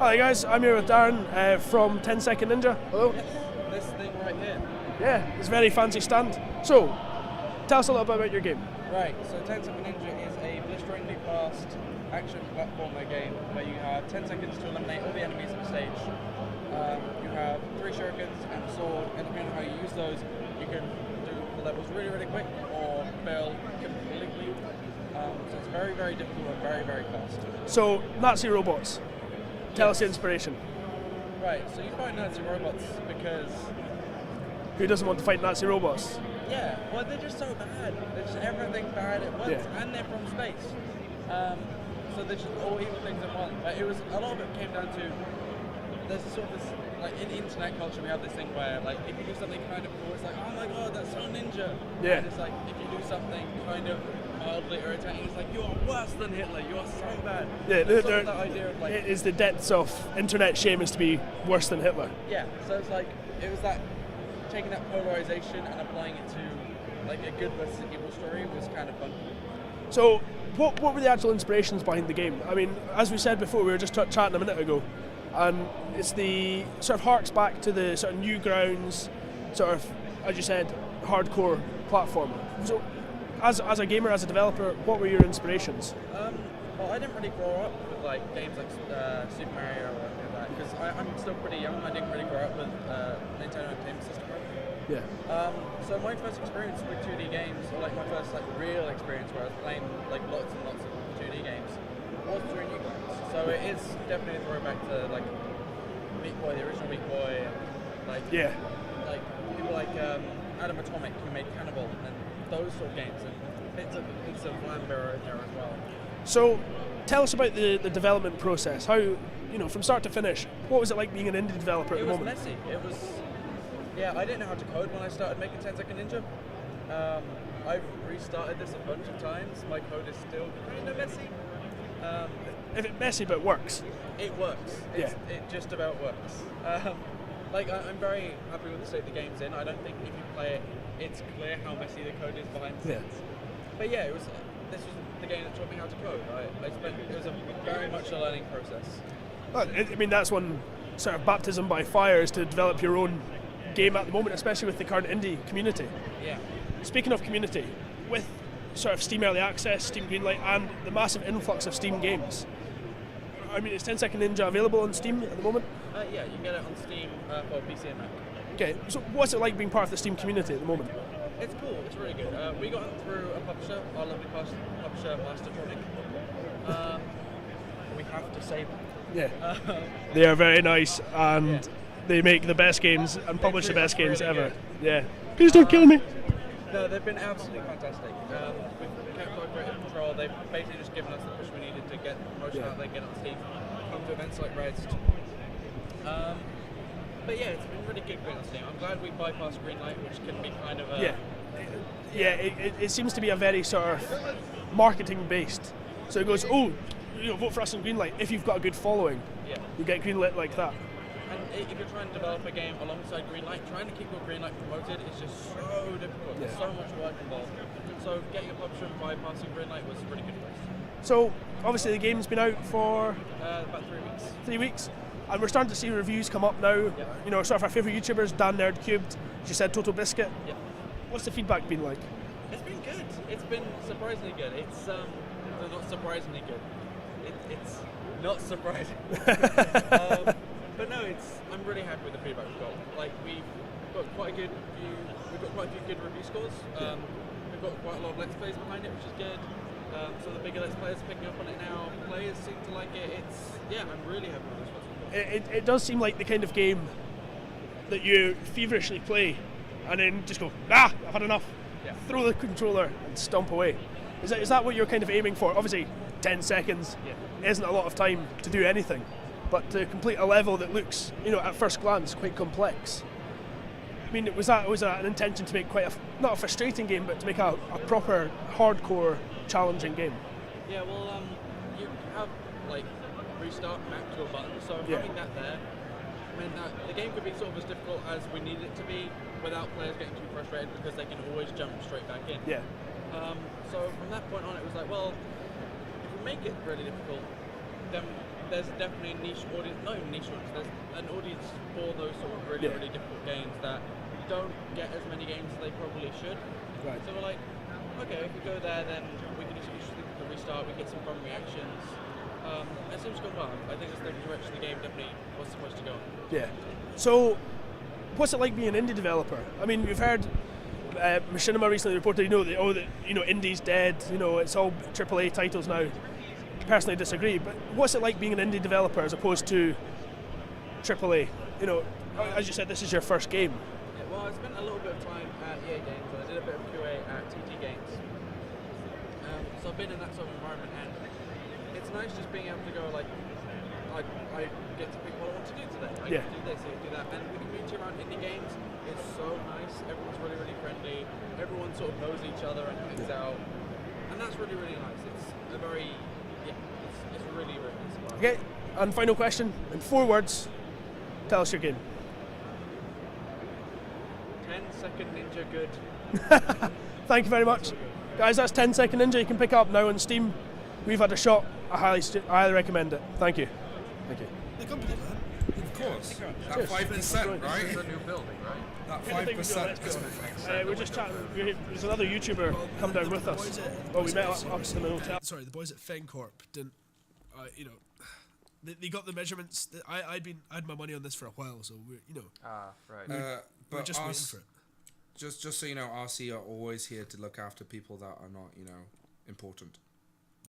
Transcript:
Hi guys, I'm here with Daren from 10 Second Ninja. Hello. Yes, this thing right here. Yeah, it's a very fancy stand. So, tell us a little bit about your game. Right, so 10 Second Ninja is a blisteringly fast action platformer game where you have 10 seconds to eliminate all the enemies on the stage. You have 3 shurikens and a sword, and depending on how you use those, you can do the levels really, really quick or fail completely. So it's very, very difficult and very, very fast. So, Nazi robots. Tell us the inspiration. Right, so you fight Nazi robots because... Who doesn't want to fight Nazi robots? Yeah, well they're just so bad. They're just everything bad at once, and they're from space. So they're just all evil things at once. But it was, a lot of it came down to, there's sort of this, like in internet culture we have this thing where like if you do something kind of cool, it's like, oh my god, that's so ninja. Yeah. And it's like, if you do something kind of mildly irritating, it's like, you are worse than Hitler, you are so bad. Yeah, that idea of like... It is the depths of internet shame is to be worse than Hitler. Yeah, so it's like, it was that, taking that polarization and applying it to like a good versus evil story was kind of fun. So, what were the actual inspirations behind the game? I mean, as we said before, we were just chatting a minute ago, and it's the sort of harks back to the sort of Newgrounds, sort of, as you said, hardcore platformer. So, as a gamer, as a developer, what were your inspirations? Well, I didn't really grow up with like games like Super Mario or anything like that because I'm still pretty young. I didn't really grow up with Nintendo Entertainment System. Yeah. So my first experience with 2D games, or like my first like real experience where I was playing like lots and lots of 2D games, was through Newgrounds. So it is definitely a throwback to like Meat Boy, the original Meat Boy, and like people like Adam Atomic who made Cannibal and those sort of games, and bits of Lambert in there as well. So, tell us about the development process. How, from start to finish, what was it like being an indie developer at the moment? It was messy. It was, I didn't know how to code when I started making 10 Second Ninja. I've restarted this a bunch of times. My code is still kind of messy. If it's messy but works? It works. It just about works. I'm very happy with the state the game's in. I don't think if you play it, it's clear how messy the code is behind the scenes. But yeah, this was the game that taught me how to code. It was very much a learning process. Well, I mean, that's one sort of baptism by fire is to develop your own game at the moment, especially with the current indie community. Yeah. Speaking of community, with sort of Steam Early Access, Steam Greenlight, and the massive influx of Steam games, I mean, is 10 Second Ninja available on Steam at the moment? Yeah, you can get it on Steam for PC and Mac. Okay, so what's it like being part of the Steam community at the moment? It's cool, it's really good. We got it through a publisher, our lovely publisher, Mastertronic. We have to say that. Yeah. They are very nice, and they make the best games and publish the best games really ever. Good. Yeah. Please don't kill me. No, they've been absolutely fantastic. We've kept our creative control. They've basically just given us the push we needed to get the promotion out there, get on Steam, come to events like Rezzed. But yeah, it's been really good going on Steam. I'm glad we bypassed Greenlight, which can be kind of a... It seems to be a very sort of marketing based. So it goes, vote for us in Greenlight. If you've got a good following, you get Greenlit like that. And if you're trying to develop a game alongside Greenlight, trying to keep your Greenlight promoted is just so difficult. There's so much work involved. So getting a publisher and bypassing Greenlight was really good for us. So obviously the game's been out for about 3 weeks. 3 weeks. And we're starting to see reviews come up now. Sort of our favourite YouTubers, Dan Nerd Cubed, as you said, Total Biscuit. What's the feedback been like? It's been good. It's been surprisingly good. It's not surprisingly good. It's not surprising. But no, I'm really happy with the feedback we've got. Like we've got quite a few good review scores. We've got quite a lot of Let's Plays behind it, which is good. Some of the bigger Let's Players are picking up on it now. Players seem to like it. I'm really happy with this one. It does seem like the kind of game that you feverishly play and then just go, I've had enough. Throw the controller and stomp away. Is that what you're kind of aiming for? Obviously, 10 seconds isn't a lot of time to do anything, but to complete a level that looks, at first glance, quite complex. I mean, was that an intention to make quite not a frustrating game, but to make a proper, hardcore, challenging game? Yeah, well, you have, restart map to a button, so having that there meant that the game could be sort of as difficult as we needed it to be without players getting too frustrated because they can always jump straight back in. So from that point on, it was like, well, if we make it really difficult, then there's definitely a niche audience, not even niche audience, there's an audience for those sort of really, really difficult games that don't get as many games as they probably should. Right. So we're like, okay, if we go there, then we can just the restart, we get some fun reactions. It seems to go well. I think it's the direction the game definitely was supposed to go. Yeah. So, what's it like being an indie developer? I mean, we've heard Machinima recently reported, indie's dead. It's all AAA titles now. Personally, disagree. But what's it like being an indie developer as opposed to AAA? As you said, this is your first game. Yeah, well, I spent a little bit of time at EA Games, and I did a bit of QA at TT Games. So I've been in that sort of environment, and it's nice just being able to go like, I get to pick what I want to do today. I get to do this, I get to do that, and the community around indie games is so nice. Everyone's really, really friendly. Everyone sort of knows each other and hangs out, and that's really, really nice. It's a very, it's really, really nice. Okay, and final question in 4 words. Tell us your game. 10-second ninja good. Thank you very much. Guys, that's 10-second ninja. You can pick up now on Steam. We've had a shot. I highly recommend it. Thank you. Thank you. The company, man. Of course. That 5%, right? It's a new building, right? That 5%. We're just chatting. There's another YouTuber come down with us. Well, we met up in the hotel. Sorry, the boys at FenCorp didn't. They got the measurements. I had my money on this for a while, so we're Right. we're just waiting for it. Just so you know, RC are always here to look after people that are not, important.